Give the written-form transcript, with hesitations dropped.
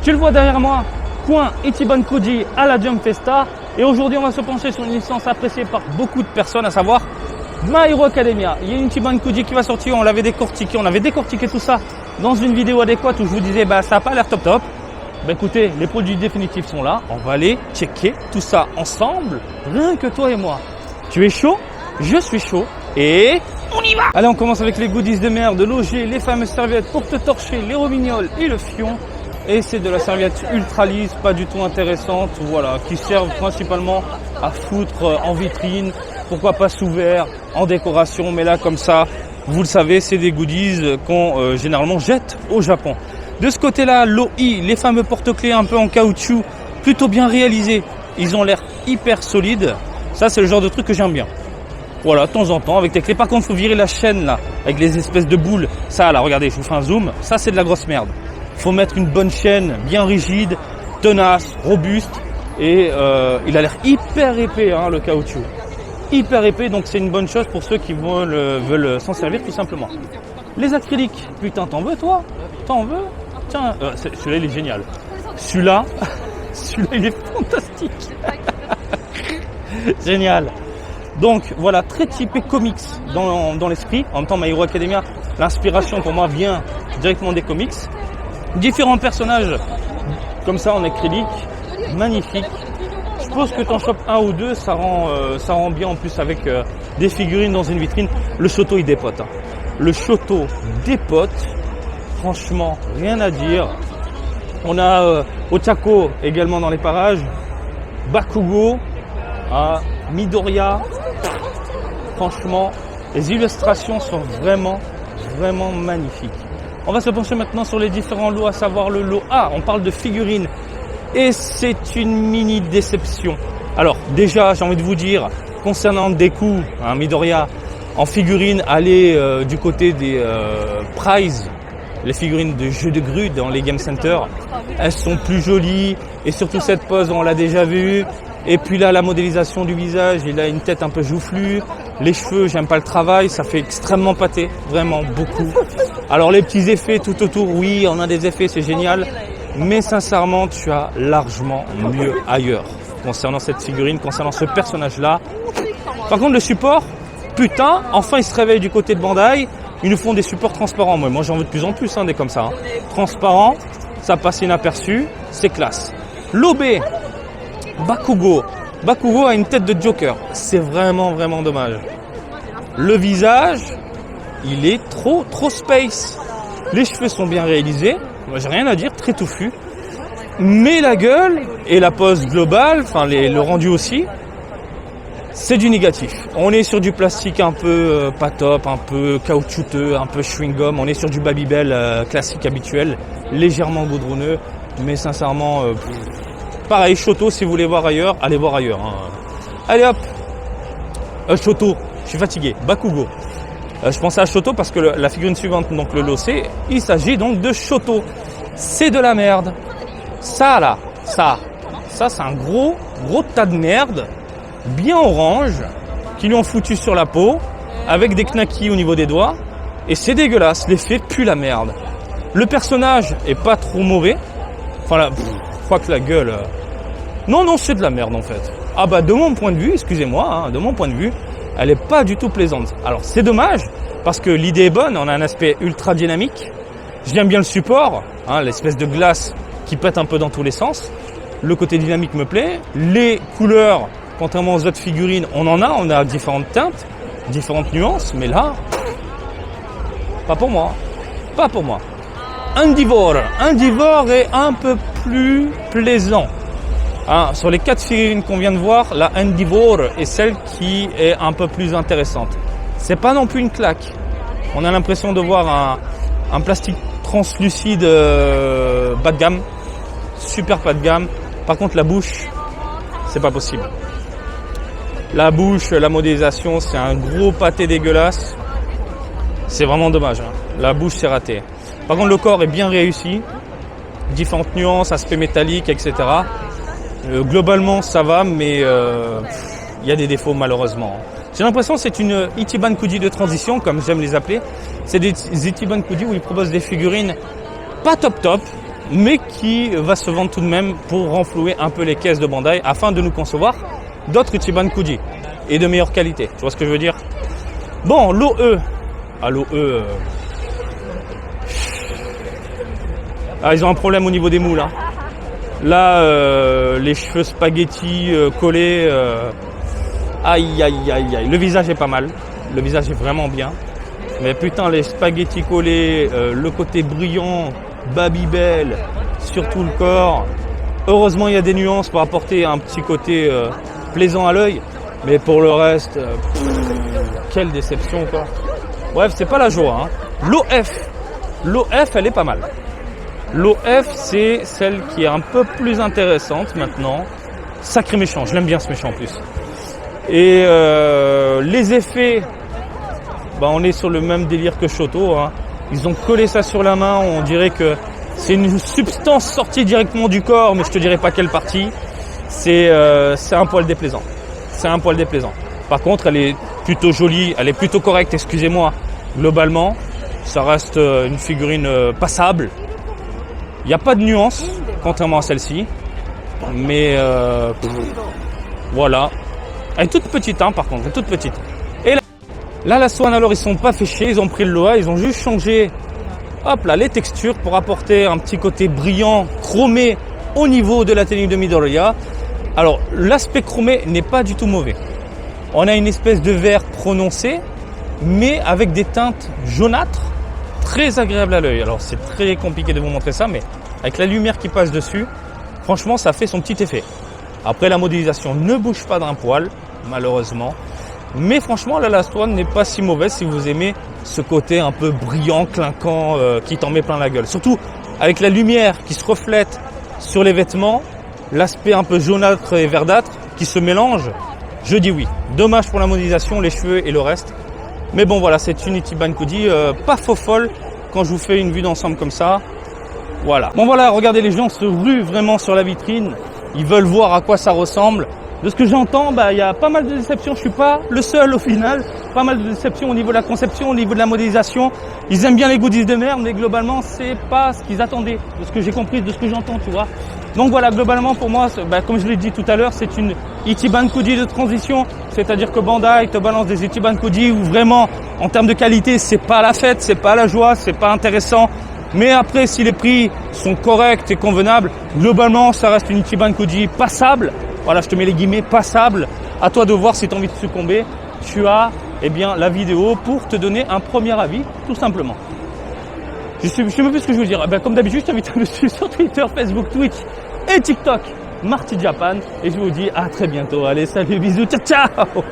Tu le vois derrière moi, coin Ichiban Koji à la Jump Festa. Et aujourd'hui, on va se pencher sur une licence appréciée par beaucoup de personnes, à savoir My Hero Academia. Il y a une Ichiban Koji qui va sortir, on avait décortiqué tout ça dans une vidéo adéquate où je vous disais ça n'a pas l'air top. Écoutez, les produits définitifs sont là, on va aller checker tout ça ensemble, rien que toi et moi. Tu es chaud? Je suis chaud et on y va! Allez, on commence avec les goodies de merde, de loger, les fameuses serviettes pour te torcher, les romignoles et le fion. Et c'est de la serviette ultra lisse, pas du tout intéressante, voilà, qui servent principalement à foutre en vitrine, pourquoi pas sous verre, en décoration, mais là comme ça, vous le savez, c'est des goodies qu'on généralement jette au Japon. De ce côté-là, l'OI, les fameux porte-clés un peu en caoutchouc, plutôt bien réalisés, ils ont l'air hyper solides, ça c'est le genre de truc que j'aime bien. Voilà, de temps en temps, avec tes clés. Par contre, il faut virer la chaîne là, avec les espèces de boules. Ça là, regardez, je vous fais un zoom, ça c'est de la grosse merde. Faut mettre une bonne chaîne, bien rigide, tenace, robuste. Et il a l'air hyper épais, hein, le caoutchouc. Hyper épais, donc c'est une bonne chose pour ceux qui veulent s'en servir tout simplement. Les acryliques, putain, t'en veux toi? T'en veux? Tiens, celui-là il est génial. Celui-là, il est fantastique. Génial. Donc voilà, très typé comics dans l'esprit. En même temps, My Hero Academia, l'inspiration pour moi vient directement des comics. Différents personnages comme ça en acrylique, magnifique. Je pense que tu en chopes un ou deux, ça rend bien en plus avec des figurines dans une vitrine. Le Shoto il dépote. Hein. Le Shoto dépote. Franchement, rien à dire. On a Ochako également dans les parages. Bakugo, Midoriya. Franchement, les illustrations sont vraiment magnifiques. On va se pencher maintenant sur les différents lots, à savoir le lot A. On parle de figurines et c'est une mini déception. Alors déjà, j'ai envie de vous dire, concernant Deku, Midoriya, en figurines, allez du côté des Prize, les figurines de jeux de grue dans les Game Center. Elles sont plus jolies et surtout cette pose, on l'a déjà vue. Et puis là, la modélisation du visage, il a une tête un peu joufflue. Les cheveux, j'aime pas le travail, ça fait extrêmement pâté, vraiment beaucoup. Alors les petits effets tout autour, oui, on a des effets, c'est génial. Mais sincèrement, tu as largement mieux ailleurs concernant cette figurine, concernant ce personnage-là. Par contre, le support, putain, enfin ils se réveillent du côté de Bandai. Ils nous font des supports transparents. Moi j'en veux de plus en plus, des comme ça. Transparent, ça passe inaperçu, c'est classe. L'OB, Bakugo. Bakugo a une tête de Joker. C'est vraiment dommage. Le visage, il est trop space. Les cheveux sont bien réalisés. Moi, j'ai rien à dire, très touffu. Mais la gueule et la pose globale, le rendu aussi, c'est du négatif. On est sur du plastique un peu pas top, un peu caoutchouteux, un peu chewing-gum. On est sur du Babybel classique habituel, légèrement goudronneux. Mais sincèrement... pareil, Shoto, si vous voulez voir ailleurs, allez voir ailleurs. Hein. Allez hop, Shoto, je suis fatigué, Bakugo. Je pensais à Shoto parce que la figurine suivante, donc le lot C, il s'agit donc de Shoto. C'est de la merde. Ça là, ça c'est un gros tas de merde, bien orange, qui lui ont foutu sur la peau, avec des knackis au niveau des doigts. Et c'est dégueulasse, l'effet pue la merde. Le personnage est pas trop mauvais. Enfin là... Je crois que la gueule... Non, c'est de la merde en fait. De mon point de vue, excusez-moi, de mon point de vue, elle est pas du tout plaisante. Alors c'est dommage, parce que l'idée est bonne, on a un aspect ultra dynamique. J'aime bien le support, l'espèce de glace qui pète un peu dans tous les sens. Le côté dynamique me plaît. Les couleurs, contrairement aux autres figurines, on a différentes teintes, différentes nuances, mais là, pas pour moi. Undivore est un peu plus plaisant. Sur les 4 figurines qu'on vient de voir, la Undivore est celle qui est un peu plus intéressante. C'est pas non plus une claque. On a l'impression de voir un plastique translucide bas de gamme, super bas de gamme. Par contre, la bouche, c'est pas possible. La bouche, la modélisation, c'est un gros pâté dégueulasse. C'est vraiment dommage. La bouche, c'est raté. Par contre, le corps est bien réussi. Différentes nuances, aspects métalliques, etc. Globalement, ça va, mais il y a des défauts malheureusement. J'ai l'impression que c'est une Ichiban Koji de transition, comme j'aime les appeler. C'est des Ichiban Koji où ils proposent des figurines pas top, mais qui va se vendre tout de même pour renflouer un peu les caisses de Bandai afin de nous concevoir d'autres Ichiban Kuji et de meilleure qualité. Tu vois ce que je veux dire? Bon, l'OE. Ah, l'OE. Ah, ils ont un problème au niveau des moules. Hein. Là, les cheveux spaghetti collés. Aïe, aïe, aïe, aïe. Le visage est pas mal. Le visage est vraiment bien. Mais putain, les spaghettis collés, le côté brillant, Babybel, sur tout le corps. Heureusement, il y a des nuances pour apporter un petit côté plaisant à l'œil. Mais pour le reste, quelle déception, quoi. Bref, c'est pas la joie. Hein. L'OF, elle est pas mal. L'OF, c'est celle qui est un peu plus intéressante maintenant. Sacré méchant, je l'aime bien ce méchant en plus. Et les effets, bah, on est sur le même délire que Shoto. Hein. Ils ont collé ça sur la main, on dirait que c'est une substance sortie directement du corps, mais je te dirais pas quelle partie. C'est un poil déplaisant. C'est un poil déplaisant. Par contre, elle est plutôt jolie, elle est plutôt correcte, excusez-moi. Globalement, ça reste une figurine passable. Il n'y a pas de nuance, contrairement à celle-ci. Mais voilà. Elle est toute petite, hein, par contre, elle est toute petite. Et là, la Swan, alors, ils sont pas fait chier, ils ont pris le Loa, ils ont juste changé, hop là, les textures pour apporter un petit côté brillant, chromé au niveau de la tenue de Midoriya. Alors, l'aspect chromé n'est pas du tout mauvais. On a une espèce de vert prononcé, mais avec des teintes jaunâtres, très agréables à l'œil. Alors, c'est très compliqué de vous montrer ça, mais avec la lumière qui passe dessus, franchement, ça fait son petit effet. Après, la modélisation ne bouge pas d'un poil, malheureusement. Mais franchement, la Last One n'est pas si mauvaise si vous aimez ce côté un peu brillant, clinquant, qui t'en met plein la gueule. Surtout avec la lumière qui se reflète sur les vêtements, l'aspect un peu jaunâtre et verdâtre qui se mélange, je dis oui. Dommage pour la modélisation, les cheveux et le reste. Mais bon, voilà, c'est une Ichiban Kuji pas faux folle quand je vous fais une vue d'ensemble comme ça. Voilà. Bon voilà, regardez, les gens se ruent vraiment sur la vitrine. Ils veulent voir à quoi ça ressemble. De ce que j'entends, il y a pas mal de déceptions. Je suis pas le seul au final. Pas mal de déceptions au niveau de la conception, au niveau de la modélisation. Ils aiment bien les goodies de merde, mais globalement, c'est pas ce qu'ils attendaient. De ce que j'ai compris, de ce que j'entends, tu vois. Donc voilà, globalement, pour moi, comme je l'ai dit tout à l'heure, c'est une Ichiban Kuji de transition. C'est-à-dire que Bandai te balance des Ichiban Kuji où vraiment, en termes de qualité, c'est pas la fête, c'est pas la joie, c'est pas intéressant. Mais après, si les prix sont corrects et convenables, globalement, ça reste une Ichiban Kuji passable. Voilà, je te mets les guillemets, passable. À toi de voir si tu as envie de succomber. Tu as la vidéo pour te donner un premier avis, tout simplement. Je sais même plus ce que je veux dire. Comme d'habitude, je t'invite à me suivre sur Twitter, Facebook, Twitch et TikTok, Marty Japan. Et je vous dis à très bientôt. Allez, salut, bisous, ciao, ciao.